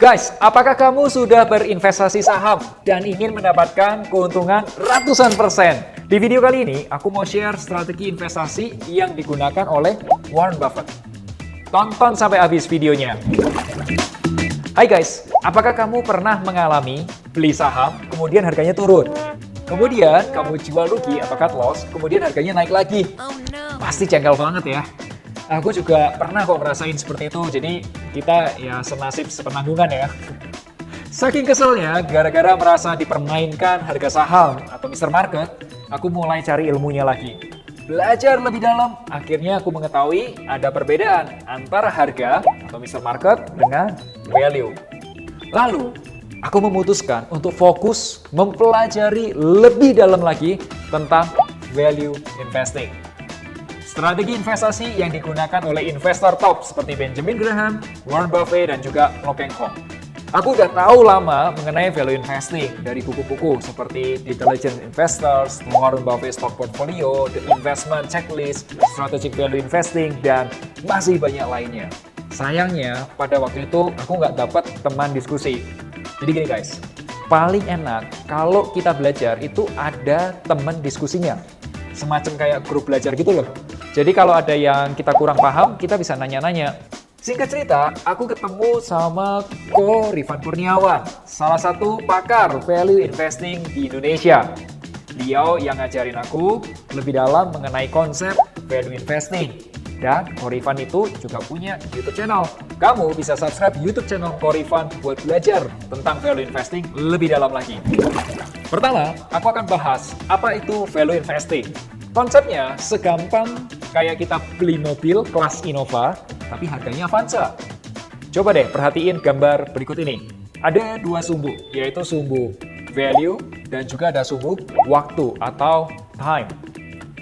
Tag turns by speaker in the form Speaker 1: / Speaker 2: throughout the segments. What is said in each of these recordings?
Speaker 1: Guys, apakah kamu sudah berinvestasi saham dan ingin mendapatkan keuntungan ratusan persen? Di video kali ini, aku mau share strategi investasi yang digunakan oleh Warren Buffett. Tonton sampai habis videonya. Hai guys, apakah kamu pernah mengalami beli saham, kemudian harganya turun? Kemudian kamu jual rugi atau cut loss, kemudian harganya naik lagi. Pasti jengkel banget ya. Aku juga pernah kok ngerasain seperti itu, jadi kita ya senasib sepenanggungan ya. Saking keselnya, gara-gara merasa dipermainkan harga saham atau Mr. Market, aku mulai cari ilmunya lagi. Belajar lebih dalam, akhirnya aku mengetahui ada perbedaan antara harga atau Mr. Market dengan value. Lalu, aku memutuskan untuk fokus mempelajari lebih dalam lagi tentang value investing. Strategi investasi yang digunakan oleh investor top seperti Benjamin Graham, Warren Buffett, dan juga Lo Keng Hong. Aku udah tahu lama mengenai value investing dari buku-buku seperti The Intelligent Investors, Warren Buffett Stock Portfolio, The Investment Checklist, Strategic Value Investing, dan masih banyak lainnya. Sayangnya, pada waktu itu aku nggak dapat teman diskusi. Jadi gini guys, paling enak kalau kita belajar itu ada teman diskusinya. Semacam kayak grup belajar gitu loh. Jadi kalau ada yang kita kurang paham, kita bisa nanya-nanya. Singkat cerita, aku ketemu sama Ko Rifan Kurniawan, salah satu pakar value investing di Indonesia. Beliau yang ngajarin aku lebih dalam mengenai konsep value investing. Dan Ko Rifan itu juga punya YouTube channel. Kamu bisa subscribe YouTube channel Ko Rifan buat belajar tentang value investing lebih dalam lagi. Pertama, aku akan bahas apa itu value investing. Konsepnya segampang kayak kita beli mobil kelas Innova, tapi harganya Avanza. Coba deh perhatiin gambar berikut ini. Ada dua sumbu, yaitu sumbu value dan juga ada sumbu waktu atau time.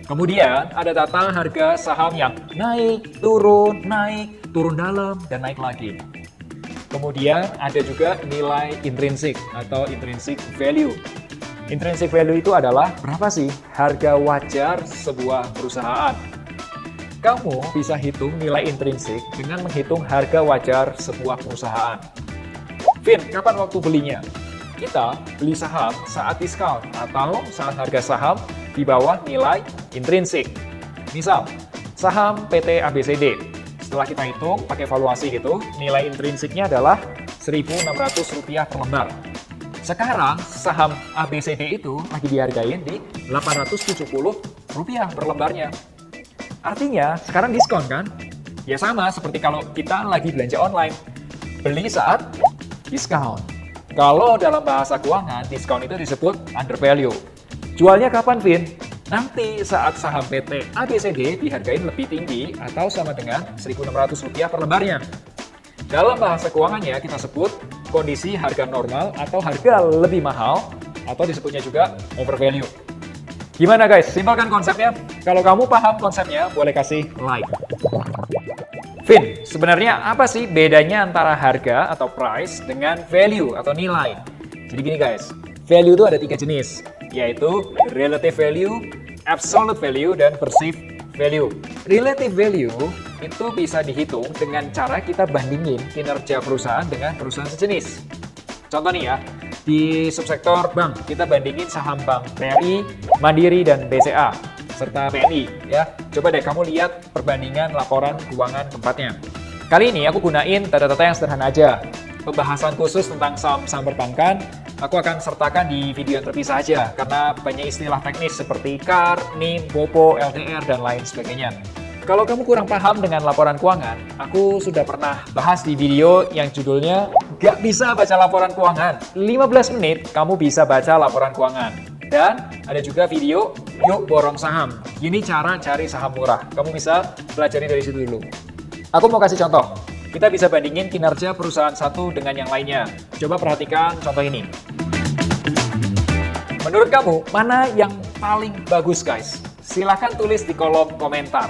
Speaker 1: Kemudian ada data harga saham yang naik, turun dalam, dan naik lagi. Kemudian ada juga nilai intrinsik atau intrinsic value. Intrinsic value itu adalah berapa sih harga wajar sebuah perusahaan. Kamu bisa hitung nilai intrinsik dengan menghitung harga wajar sebuah perusahaan. Vin, kapan waktu belinya? Kita beli saham saat diskon atau saat harga saham di bawah nilai intrinsik. Misal, saham PT ABCD. Setelah kita hitung pakai valuasi gitu, nilai intrinsiknya adalah Rp1.600 per lembar. Sekarang saham ABCD itu lagi dihargain di Rp870 per lembarnya. Artinya sekarang diskon kan? Ya sama seperti kalau kita lagi belanja online. Beli saat diskon. Kalau dalam bahasa keuangan, diskon itu disebut undervalue. Jualnya kapan, Vin? Nanti saat saham PT ABCD dihargain lebih tinggi atau sama dengan Rp1.600 per lembarnya. Dalam bahasa keuangannya kita sebut kondisi harga normal atau harga lebih mahal atau disebutnya juga overvalue. Gimana guys? Simpel kan konsepnya? Kalau kamu paham konsepnya, boleh kasih like. Vin, sebenarnya apa sih bedanya antara harga atau price dengan value atau nilai? Jadi gini guys, value itu ada 3 jenis, yaitu relative value, absolute value, dan perceived value. Relative value itu bisa dihitung dengan cara kita bandingin kinerja perusahaan dengan perusahaan sejenis. Contoh nih ya, di subsektor bank kita bandingin saham bank BRI, Mandiri, dan BCA serta BNI ya. Coba deh kamu lihat perbandingan laporan keuangan keempatnya. Kali ini aku gunain data-data yang sederhana aja. Pembahasan khusus tentang saham-saham perbankan aku akan sertakan di video yang terpisah aja karena banyak istilah teknis seperti CAR, NIM, BOPO, LDR, dan lain sebagainya. Kalau kamu kurang paham dengan laporan keuangan, aku sudah pernah bahas di video yang judulnya Gak Bisa Baca Laporan Keuangan. 15 menit kamu bisa baca laporan keuangan. Dan ada juga video Yuk Borong Saham. Ini cara cari saham murah. Kamu bisa pelajari dari situ dulu. Aku mau kasih contoh. Kita bisa bandingin kinerja perusahaan satu dengan yang lainnya. Coba perhatikan contoh ini. Menurut kamu, mana yang paling bagus guys? Silahkan tulis di kolom komentar.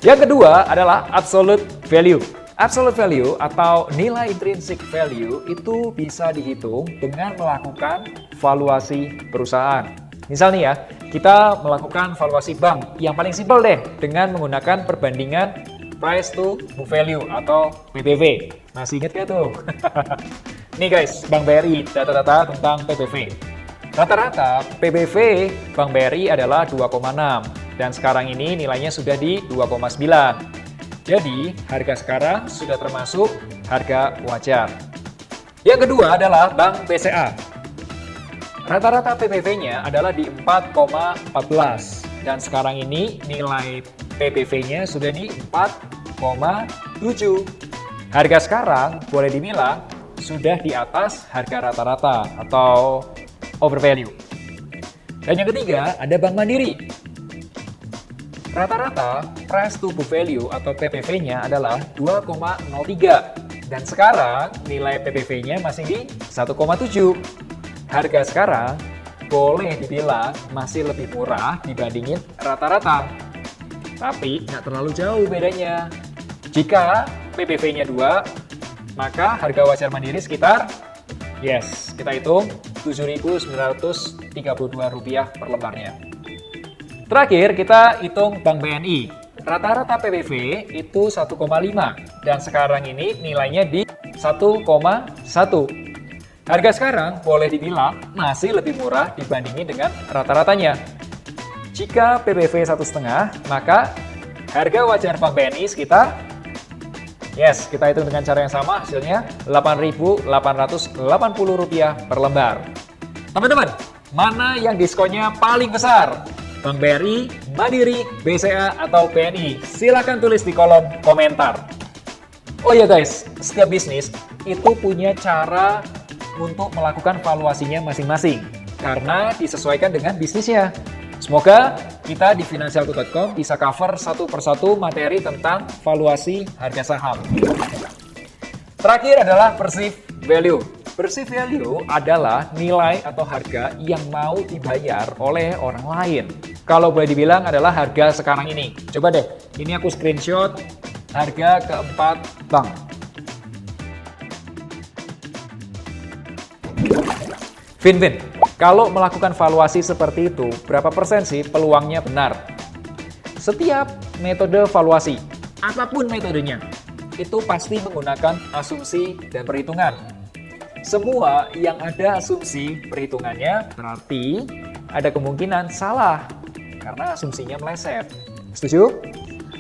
Speaker 1: Yang kedua adalah absolute value. Absolute value atau nilai intrinsic value itu bisa dihitung dengan melakukan valuasi perusahaan. Misal nih ya, kita melakukan valuasi bank yang paling simpel deh dengan menggunakan perbandingan price to book value atau PBV. Masih ingat gak tuh? Nih guys, Bank BRI, data-data tentang PBV. Rata-rata PBV Bank BRI adalah 2,6 dan sekarang ini nilainya sudah di 2,9. Jadi, harga sekarang sudah termasuk harga wajar. Yang kedua adalah Bank BCA. Rata-rata PBV-nya adalah di 4,14 dan sekarang ini nilai PBV-nya sudah di 4,7. Harga sekarang boleh dibilang sudah di atas harga rata-rata atau overvalue. Dan yang ketiga ada Bank Mandiri. Rata-rata price to book value atau PBV-nya adalah 2,03 dan sekarang nilai PBV-nya masih di 1,7. Harga sekarang boleh dibilang masih lebih murah dibandingin rata-rata. Tapi nggak terlalu jauh bedanya. Jika PBV-nya 2, maka harga wajar Mandiri sekitar, kita hitung Rp7.932 per lembarnya. Terakhir, kita hitung Bank BNI. Rata-rata PBV itu 1,5 dan sekarang ini nilainya di 1,1. Harga sekarang boleh dibilang masih lebih murah dibandingin dengan rata-ratanya. Jika PBV 1,5, maka harga wajar Bank BNI sekitar, kita hitung dengan cara yang sama, hasilnya Rp8.880 per lembar. Teman-teman, mana yang diskonnya paling besar? Bank BRI, Mandiri, BCA, atau BNI? Silahkan tulis di kolom komentar. Oh ya guys, setiap bisnis itu punya cara untuk melakukan valuasinya masing-masing karena disesuaikan dengan bisnisnya. Semoga kita di Finansialku.com bisa cover satu persatu materi tentang valuasi harga saham. Terakhir adalah perceived value. Perceived value adalah nilai atau harga yang mau dibayar oleh orang lain. Kalau boleh dibilang adalah harga sekarang ini. Coba deh, ini aku screenshot harga keempat bank. Finvin, kalau melakukan valuasi seperti itu, berapa persen sih peluangnya benar? Setiap metode valuasi, apapun metodenya, itu pasti menggunakan asumsi dan perhitungan. Semua yang ada asumsi perhitungannya berarti ada kemungkinan salah karena asumsinya meleset. Setuju?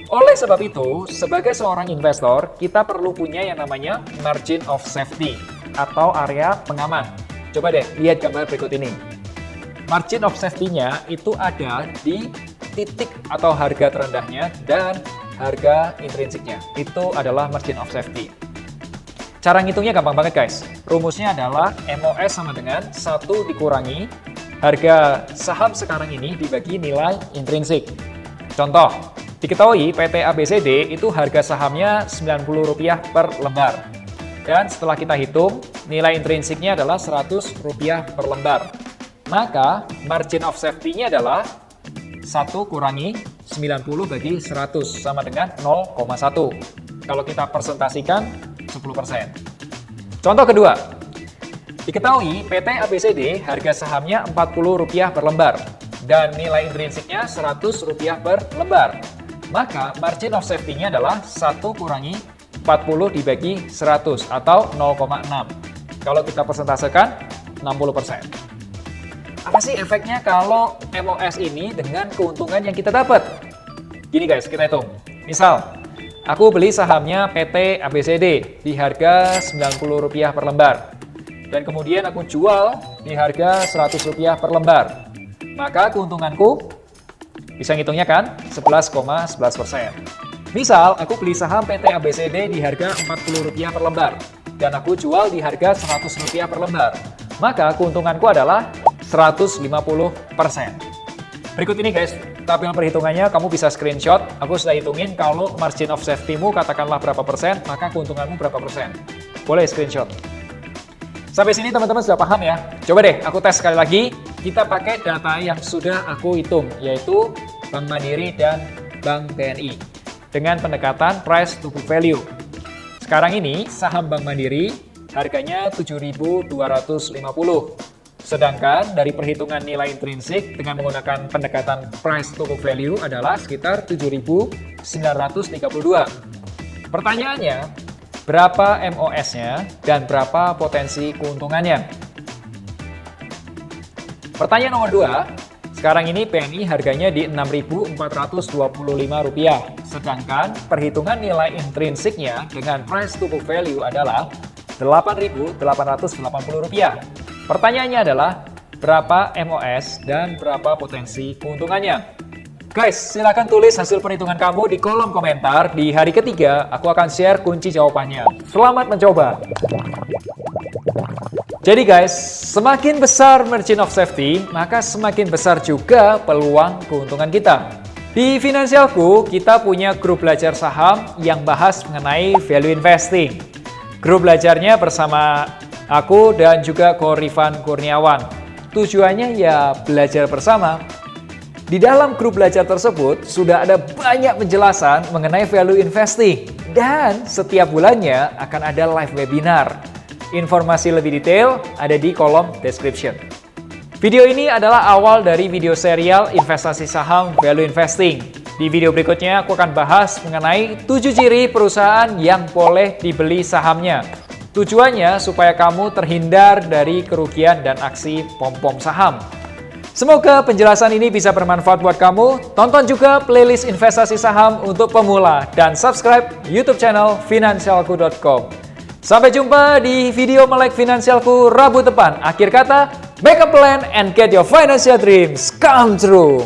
Speaker 1: Oleh sebab itu, sebagai seorang investor, kita perlu punya yang namanya margin of safety atau area pengaman. Coba deh, lihat gambar berikut ini. Margin of safety-nya itu ada di titik atau harga terendahnya dan harga intrinsiknya. Itu adalah margin of safety. Cara ngitungnya gampang banget guys. Rumusnya adalah MOS sama dengan 1 dikurangi harga saham sekarang ini dibagi nilai intrinsik. Contoh, diketahui PT ABCD itu harga sahamnya Rp90 per lembar. Dan setelah kita hitung, nilai intrinsiknya adalah Rp100 per lembar. Maka, margin of safety-nya adalah 1 kurangi 90 bagi 100, sama dengan 0,1. Kalau kita persentasikan, 10%. Contoh kedua, diketahui PT ABCD harga sahamnya Rp40 per lembar, dan nilai intrinsiknya Rp100 per lembar. Maka, margin of safety-nya adalah 1 kurangi 40 dibagi 100 atau 0,6. Kalau kita persentasekan 60%. Apa sih efeknya kalau MOS ini dengan keuntungan yang kita dapat? Gini guys, kita hitung. Misal, aku beli sahamnya PT ABCD di harga Rp90 per lembar. Dan kemudian aku jual di harga Rp100 per lembar. Maka keuntunganku bisa ngitungnya kan? 11,11%. Misal, aku beli saham PT ABCD di harga Rp40 per lembar, dan aku jual di harga Rp100 per lembar. Maka keuntunganku adalah 150%. Berikut ini guys, tabel perhitungannya kamu bisa screenshot. Aku sudah hitungin kalau margin of safety-mu katakanlah berapa persen, maka keuntunganmu berapa persen. Boleh screenshot. Sampai sini teman-teman sudah paham ya? Coba deh, aku tes sekali lagi. Kita pakai data yang sudah aku hitung, yaitu Bank Mandiri dan Bank BNI. Dengan pendekatan price to book value. Sekarang ini saham Bank Mandiri harganya Rp7.250. Sedangkan dari perhitungan nilai intrinsik dengan menggunakan pendekatan price to book value adalah sekitar Rp7.932. Pertanyaannya, berapa MOS-nya dan berapa potensi keuntungannya? Pertanyaan nomor 2, sekarang ini PNI harganya di Rp6.425, sedangkan perhitungan nilai intrinsiknya dengan price to book value adalah Rp8.880. Pertanyaannya adalah, berapa MOS dan berapa potensi keuntungannya? Guys, silakan tulis hasil perhitungan kamu di kolom komentar. Di hari ketiga, aku akan share kunci jawabannya. Selamat mencoba! Jadi guys, semakin besar margin of safety, maka semakin besar juga peluang keuntungan kita. Di Finansialku, kita punya grup belajar saham yang bahas mengenai value investing. Grup belajarnya bersama aku dan juga Ko Rifan Kurniawan. Tujuannya ya belajar bersama. Di dalam grup belajar tersebut sudah ada banyak penjelasan mengenai value investing. Dan setiap bulannya akan ada live webinar. Informasi lebih detail ada di kolom description. Video ini adalah awal dari video serial investasi saham value investing. Di video berikutnya aku akan bahas mengenai 7 ciri perusahaan yang boleh dibeli sahamnya. Tujuannya supaya kamu terhindar dari kerugian dan aksi pom-pom saham. Semoga penjelasan ini bisa bermanfaat buat kamu. Tonton juga playlist investasi saham untuk pemula dan subscribe YouTube channel Finansialku.com. Sampai jumpa di video Melek Finansialku Rabu depan. Akhir kata, make a plan and get your financial dreams come true.